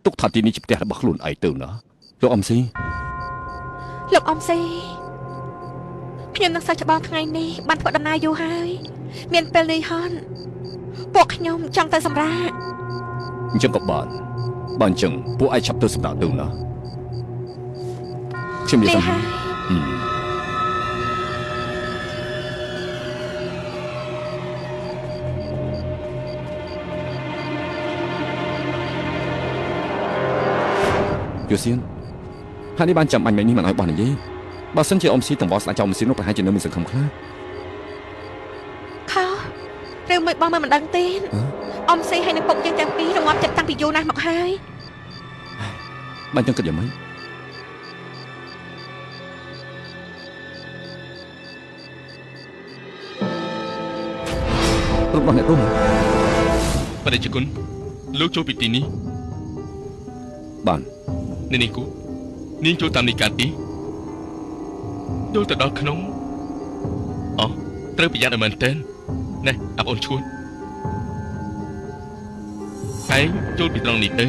ទុកថាទីនេះជាផ្ទះរបស់ខ្លួនឯងទៅណាលោកអំស៊ីលោកអំស៊ីខ្ញុំនឹងសើចច្បងថ្ងៃនេះបានធ្វើដំណើរយូរហើយមានពេលនឿយហត់ពួកខ្ញុំចង់ទៅសម្រាកអញ្ចឹងក៏បានអញ្ចឹងពួកឯងឆាប់ទៅសម្រាកទៅណាខ្ញុំនិយាយថាយូសៀនហើយនេះបានចាំបាញ់នេះមិនឲ្យបោះនិយាយបើសិនជាអ៊ំស៊ីតង្វល់ស្ដាច់ចោលម៉ាស៊ីននោះប្រហែលជានៅមានសង្ឃឹមខ្លះខោឬមិនបងមិនដឹងទេអ៊ំស៊ីហើយនឹងពុកយើងទាំងពីររងាប់ចិត្តតាំងពីយូរណាស់មកហើយបានចឹងគិតយ៉ាងម៉េចរបស់អ្នកទោសបដិជគុណលោកចូលពីទីនេះបាននេះគូនាងចូលតាមនីកាទីចូលទៅដល់ក្នុងអូត្រូវប្រយ័ត្នឲ្យមែនទែនណែអាប់អូនឈួនឯងចូលពីត្រង់នេះទៅ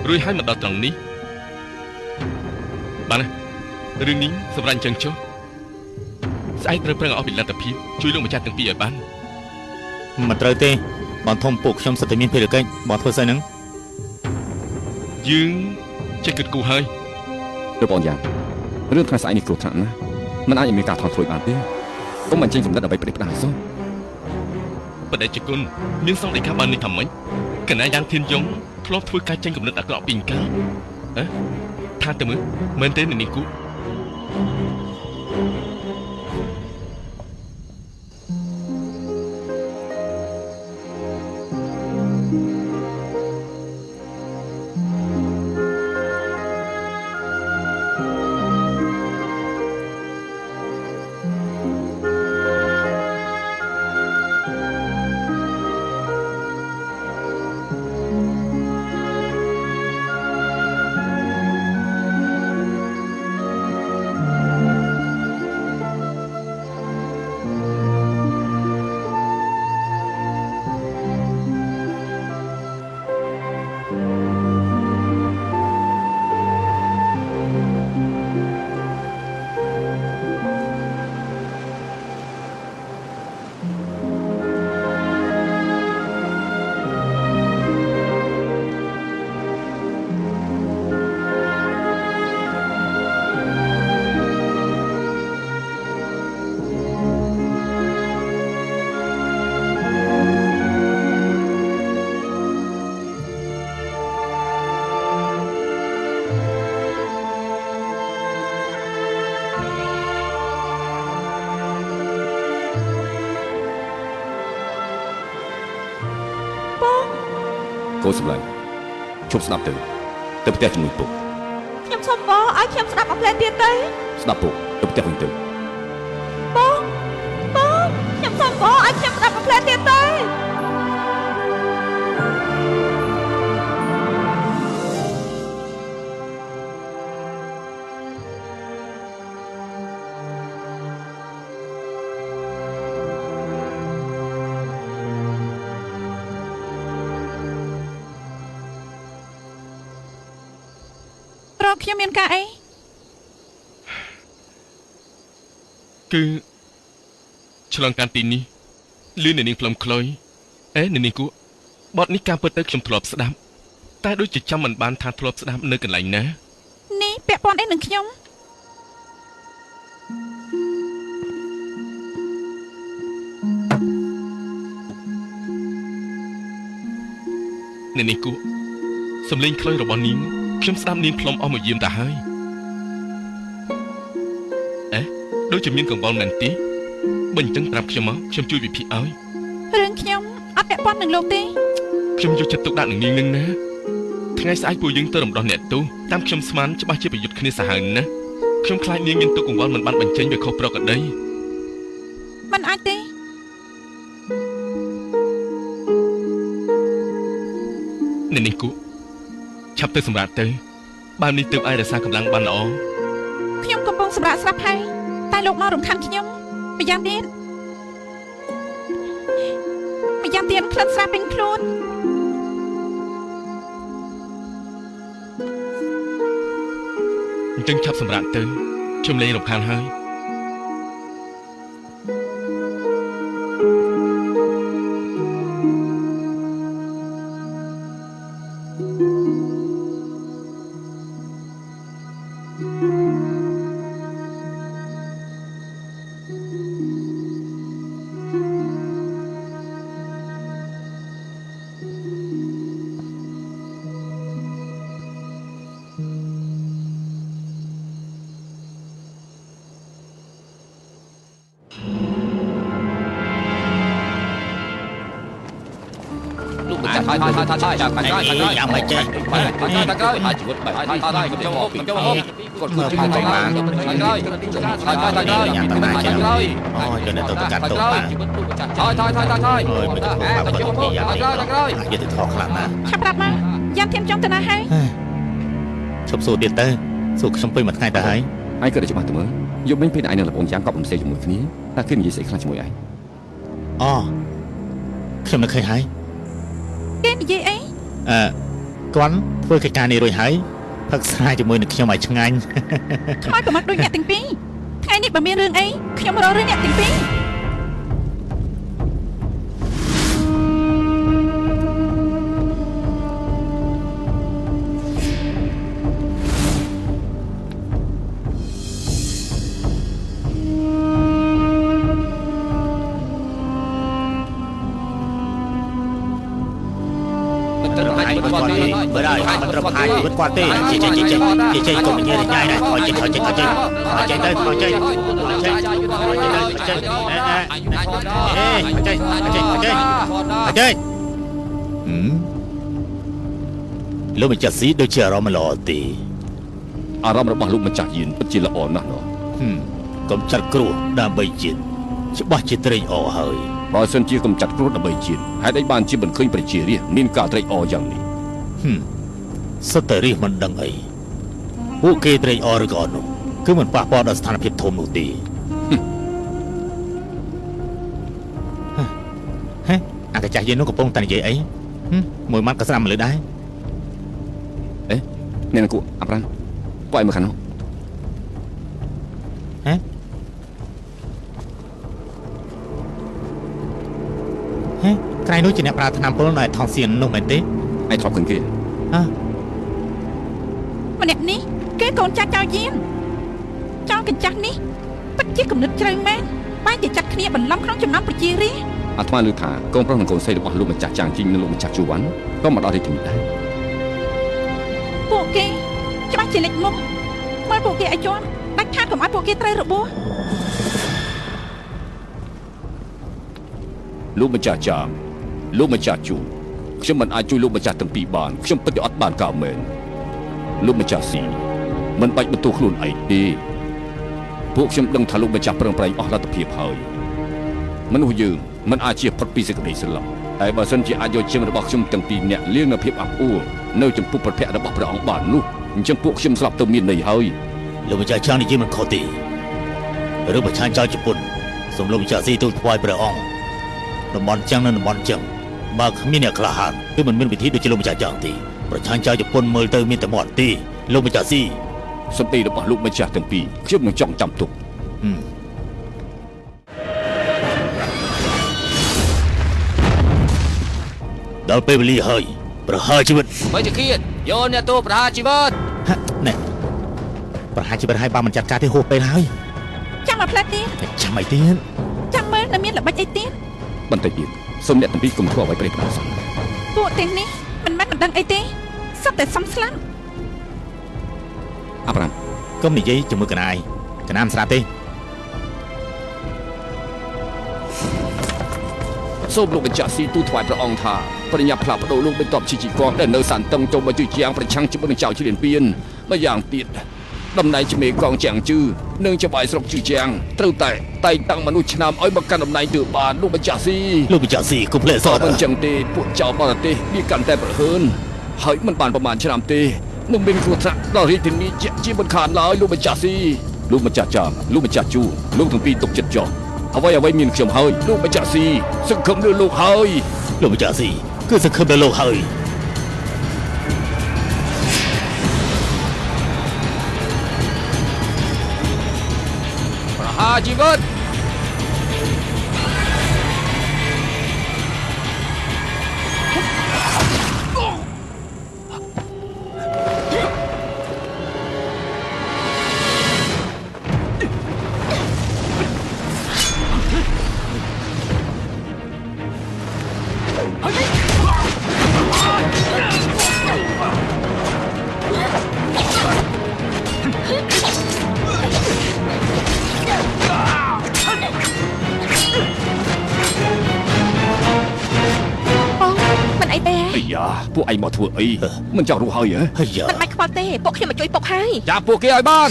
រួចហើយមកដល់ត្រង់នេះបានណារឿងនេះសម្រាប់អញ្ចឹងចុះស្អែកត្រូវប្រឹងអស់ពីលទ្ធភាពជួយលោកម្ចាស់ទាំងពីរឲ្យបានមិនត្រូវទេបងធំពួកខ្ញុំសិតតែមានភារកិច្ចបងធ្វើស្អីហ្នឹងយើងចេះគិតគូរហើយលោកបងយ៉ាងរឿងថ្ងៃស្អែកនេះគ្រោះថ្នាក់ណាស់មិនអាចមានការថយធ្វើបានទេកុំបញ្ចេញសម្ដិតដើម្បីប្រេះផ្ដាស់សោះបដិជគុណនាងសង្ឃដីខាបាននេះថាម៉េចកណាយ៉ាងធានយងធ្លាប់ធ្វើការចេញកំណត់អាក្រក់ពីកាលថាទៅមើលមែនទេនាងគូកូនសម្លាញ់ជប់ស្ដាប់ទៅផ្ទះជំនួយពុកខ្ញុំសុំបងឲ្យខ្ញុំស្ដាប់អស់ផ្លែទៀតទៅស្ដាប់ពុកទៅផ្ទះវិញទៅបងខ្ញុំសុំបងឲ្យខ្ញុំស្ដាប់អស់ផ្លែទៀតទៅខ្ញុំមានការអីគឺឆ្លងកាត់ទីនេះលឿននាងផ្លុំខ្លុយនាងគូបទនេះការពិតទៅខ្ញុំធ្លាប់ស្ដាប់តែដូចជាចាំមិនបានថាធ្លាប់ស្ដាប់នៅកន្លែងណានេះពាក់ព័ន្ធអីនឹងខ្ញុំនាងគូសំឡេងខ្លុយរបស់នាងខ្ញុំស្ដាប់នាងផ្លុំអស់មួយយាមតាហើយដូចជាមានកង្វល់មែនទេបើអញ្ចឹងប្រាប់ខ្ញុំមកខ្ញុំជួយវិភាគឲ្យរឿងខ្ញុំអត់ពាក់ព័ន្ធនឹងលោកទេខ្ញុំយកចិត្តទុកដាក់នឹងនាងនឹងណាថ្ងៃស្អែកពួកយើងទៅរំដោះអ្នកទោសតាមខ្ញុំស្មានច្បាស់ជាប្រយុទ្ធគ្នាសាហាវណាស់ខ្ញុំខ្លាចនាងមានទុកកង្វល់មិនបានបញ្ចេញវាខុសប្រក្រតីមិនអាចទេនាងគូឆាប់ទៅសម្រាប់ទៅបាននេះទើបអាចរក្សាកម្លាំងបានល្អខ្ញុំកំពុងសម្រាប់ស្រាប់ហើយតែលោកមករំខានខ្ញុំម្យ៉ាងទៀតក្លិនស្រាពេញខ្លួន ញ្ចឹងឆាប់សម្រាប់ទៅខ្ញុំលែងរំខានហើយ យ៉ាងម៉េចចេះ ជីវិតបែបហើយក៏ចូលមកចូលមកគាត់ មើលផងទៅបានយ៉ាងតំណាចេះអូយទៅទៅកាត់ទៅបានអូយមិនទៅបាក់ទៅយ៉ាងនេះយកទៅថតខ្លាំងណាស់ ឆាប់ប្រាប់មកយ៉ាងធៀមចង់ទៅណាហើយ ឈប់សួរទៀតទៅសួរខ្ញុំពេញមួយថ្ងៃទៅហើយ ហើយក៏ច្បាស់ទៅមើលយប់មិញពេលឯងនៅកំពង់ចាមក៏បំសេជាមួយគ្នាតែគេនិយាយស្អីខ្លះជាមួយឯង អូខ្ញុំនឹកឃើញហើយ គេនិយាយអី គាត់ធ្វើកិច្ចការនេះរួចហើយផឹកស្រាយជាមួយនឹងខ្ញុំឲ្យឆ្ងាញ់ ខ្មោចប្រមាថដូចអ្នកទាំងពីរថ្ងៃនេះបើមានរឿងអីខ្ញុំរករឿងអ្នកទាំងពីរ Bữa rồi mình trồng hai vượt qua tê chị cùng mình nghe thì nhai này thôi chị tới chơi lúc mình chặt xí đôi chè đó mà lò tì អារម្មណ៍របស់លោកម្ចាស់យានពិតជាល្អណាស់ណោះ កុំចាត់គ្រោះដើម្បីជាតិច្បាស់ជាត្រេកអរហើយ បើសិនជាកំចាត់គ្រោះដើម្បីជាតិហេតុអីបានជាមិនឃើញប្រជារាស្ត្រមានការត្រេកអរយ៉ាងនេះ សិតតែរាស្ត្រមិនដឹងអីពួកគេត្រេកអរឬក៏អត់នោះគឺមិនប៉ះពាល់ដល់ស្ថានភាពធំនោះទេហេអាកាចាស់យាននោះកំពុងតែនិយាយអីមួយម៉ាត់ក៏ស្ដាប់មិនលឺដែរ អ្នកនគូអាប់រ៉ាន់ពួកឯងមកខាងនោះ ក្រៃនោះជាអ្នកប្រើថ្នាំពុលនៅថងសៀននោះមែនទេឯងធ្លាប់ឃើញគេ ម្នាក់នេះគេកូនចាស់ចៅយានចောင်းកញ្ចាស់នេះពិតជាគំនិតជ្រៅមែនបែរជាចាត់គ្នាបន្លំក្នុងចំណោមប្រជារាស្ត្រ អាត្មាឮថាកូនប្រុសនិងកូនស្រីរបស់លោកម្ចាស់ចាងជីងនិងលោកម្ចាស់ជូវ៉ាន់ក៏មកដល់ទីនេះដែរ ពួកគេច្បាស់ជាលេចមុខមើលពួកគេឲ្យជាប់ដាច់ខាតកុំឲ្យពួកគេត្រូវរបួស លោកម្ចាស់ចាងលោកម្ចាស់ជូខ្ញុំមិនអាចជួយលោកម្ចាស់ទាំងពីរបានខ្ញុំពិតជាអត់បានកើតមែនលោកម្ចាស់ស៊ីមិនបាច់បន្ទោសខ្លួនឯងទេពួកខ្ញុំដឹងថាលោកម្ចាស់ប្រឹងប្រែងអស់លទ្ធភាពហើយមនុស្សយើងមិនអាចជៀសផុតពីសេចក្តីស្រឡាញ់តែបើសិនជាអាចយកជាងរបស់ខ្ញុំទាំងពីរនាក់លៀងនៅភាពអាប់អួរនៅចំពោះព្រះភ័ក្ត្ររបស់ព្រះអង្គបាននោះអញ្ចឹងពួកខ្ញុំស្លាប់ទៅមានន័យហើយ លោកម្ចាស់ចាងនិយាយមិនខុសទេរឿងប្រឆាំងចៅជប៉ុនសូមលោកម្ចាស់ស៊ីទូលថ្វាយព្រះអង្គតំបន់ចឹងនៅតំបន់ចឹងបើគ្មានអ្នកក្លាហានគឺមិនមានវិធីដូចជាលោកម្ចាស់ចាងទេប្រឆាំងចៅជប៉ុនមើលទៅមានតែមាត់ទេលោកម្ចាស់ស៊ី សម្ដីរបស់លោកម្ចាស់ទាំងពីរខ្ញុំនឹងចង់ចាំទុក ដល់ពេលវេលាហើយប្រហារជីវិត បើជាគៀតយកអ្នកទោសប្រហារជីវិត ណែប្រហារជីវិតឲ្យបើមិនចាត់ការទេហួសពេលហើយ ចាំមកផ្លែទៀត ចាំអីទៀត ចាំមើលនៅមានល្បិចអីទៀត បន្តិចទៀតសូមអ្នកទាំងពីរកុំធ្វើអ្វីប្រេះផ្ដាល់សោះ ពួកទាំងនេះមិនមែនមិនដឹងអីទេសុទ្ធតែសំស្លាប់ អាប់រ៉ាន់ កុំនិយាយជាមួយកណាឯងកណាមិនស្រាប់ទេ សូមលោកម្ចាស់ស៊ីទូលថ្វាយព្រះអង្គថាបរិញ្ញាផ្លាស់ប្ដូរលោកបន្ទាប់ជាជីកងដែលនៅសានតឹងចូលមកជួយជាងប្រឆាំងជាមួយនឹងចៅជ្រៀនពៀនម្យ៉ាងទៀតតំណែងជាមេកងជាងជឺនិងច្បាយស្រុកជឺជាងត្រូវតែតែងតាំងមនុស្សឆ្នាំឲ្យមកកាន់តំណែងទើបបានលោកម្ចាស់ស៊ី លោកម្ចាស់ស៊ីកុំភ្លេចសោះ មិនចឹងទេពួកចៅបរទេសវាកាន់តែប្រហើនហើយមិនបានប្រមាណឆ្នាំទេនឹងមានគ្រោះថ្នាក់ដល់រាជធានីជាមិនខានឡើយលោកម្ចាស់ស៊ីលោកម្ចាស់ចាងលោកម្ចាស់ជូលោកទាំងពីរទុកចិត្តចោះអ្វីមានខ្ញុំហើយលោកម្ចាស់ស៊ីសង្ឃឹមលើលោកហើយ លោកម្ចាស់ស៊ីគឺសង្ឃឹមលើលោកហើយ អ ហារជីវិតបងមិនអីទេ អាយ៉ាពួកឯងមកធ្វើអីមិនចង់រស់ហើយហ៎ ហើយយ៉ា មិនបាច់ខ្វល់ទេពួកខ្ញុំមកជួយពុកហើយ ចាប់ពួកគេឲ្យបាន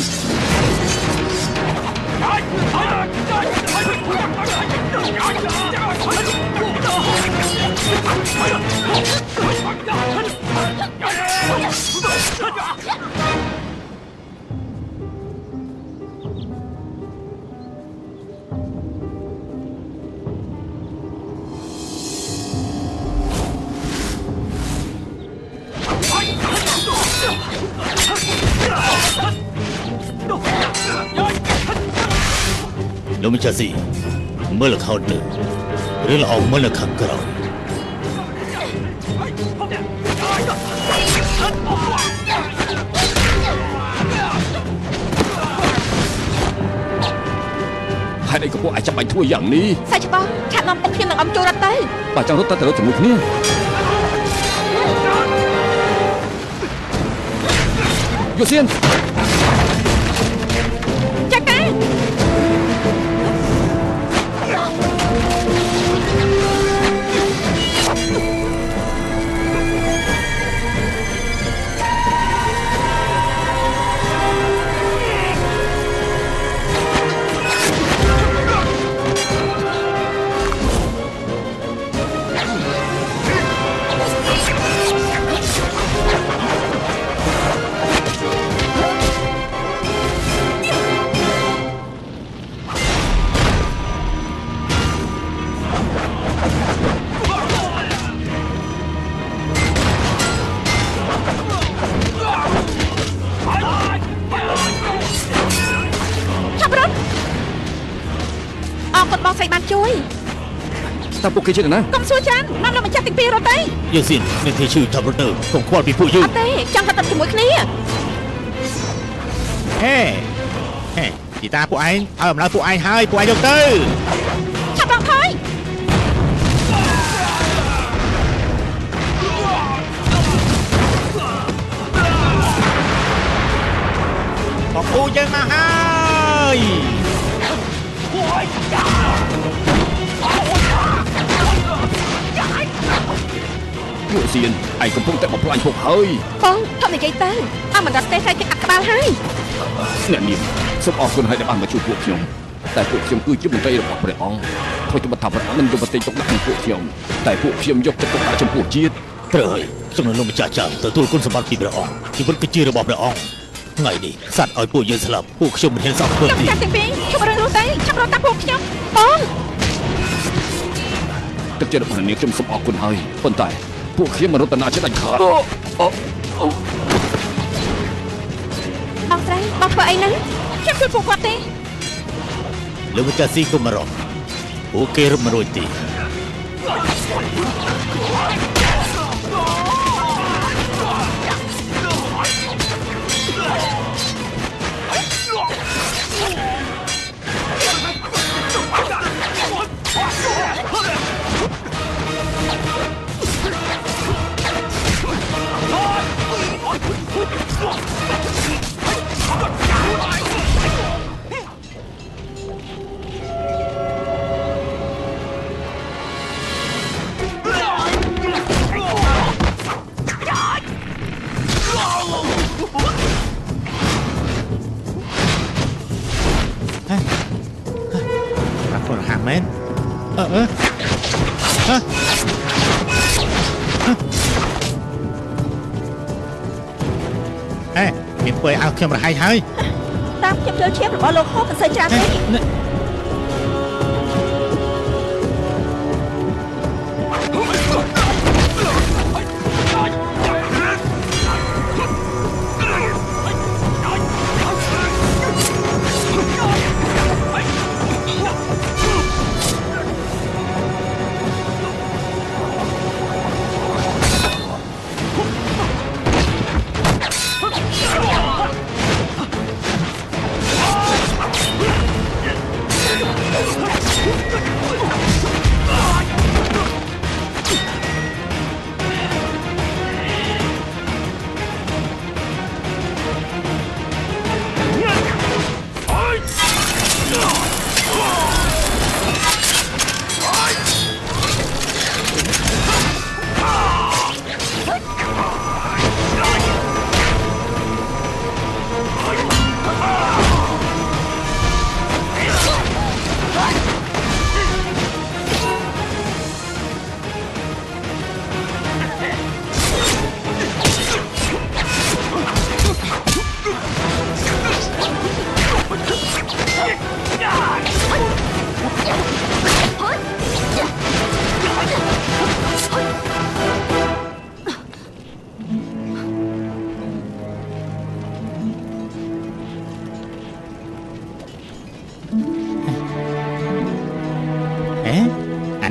លោកម្ចាស់ស៊ីមើលលខោទៅឬល្អមើលនៅខាងក្រោយ ហេតុអីក៏ពួកឯងចាំបាច់ធ្វើយ៉ាងនេះ សាច់ច្បងឆាប់នាំពុកខ្ញុំនឹងអំចូលរត់ទៅ បើចង់រត់ទៅរត់ជាមួយគ្នាយកសៀន ចាកា បងស្រីបានជួយ តើពួកគេជិះណា កុំសួរច្រើននាំលោកម្ចាស់ទាំងពីររត់ទៅ យើងស៊ីនមានទីឈឺចាប់រត់ទៅកុំខ្វល់ពីពួកយើង អត់ទេចង់រត់ទៅជាមួយគ្នា ហេទីតាពួកឯងឲ្យអំណោយពួកឯងហើយពួកឯងយកទៅ ឆាប់រកថយ បងពូយើងមកហើយ ពួកសៀនឯងកំពុងតែបំផ្លាញពួកហើយ បងធំនិយាយទៅអមរតទេតែគេអាក់ក្បាលហើយ អ្នកនាងសូមអរគុណហើយដែលបានមកជួយពួកខ្ញុំតែពួកខ្ញុំគឺជាមន្ត្រីរបស់ព្រះអង្គធ្វើជាបថាព្រះអង្គមិនយកប្រទេសទុកដាក់នឹងពួកខ្ញុំតែពួកខ្ញុំយកចិត្តទុកដាក់ចំពោះជាតិ ត្រូវហើយខ្ញុំនឹងលោកម្ចាស់ចាំទទួលគុណសម្បត្តិពីព្រះអង្គជីវិតគឺជារបស់ព្រះអង្គថ្ងៃនេះសត្វឲ្យពួកយើងស្លាប់ពួកខ្ញុំមិនហ៊ានសោកធ្វើ ខ្ញុំ ទេ ចាស់ទាំងពីរឈប់រើសនោះទៅឆាប់រត់តាមពួកខ្ញុំបង ទឹកចិត្តរបស់នាងខ្ញុំសូមអរគុណហើយប៉ុន្តែពួកខ្ញុំមិនរត់តាជាដាច់ខាត បងស្រីបងធ្វើអីហ្នឹងខ្ញុំជួយពួកគាត់ទេ លោកម្ចាស់ស៊ីកុំមករំពួកគេរត់មិនរួចទេ គាត់ហាក់មែនមានធ្វើឲ្យខ្ញុំរហ័យហើយ តាមខ្ញុំចូលឈាមរបស់លោកហូបមិនសូវច្រើនទេ ហ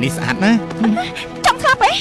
នេះស្អាតណាស់ ចង់ស្លាប់ហ៎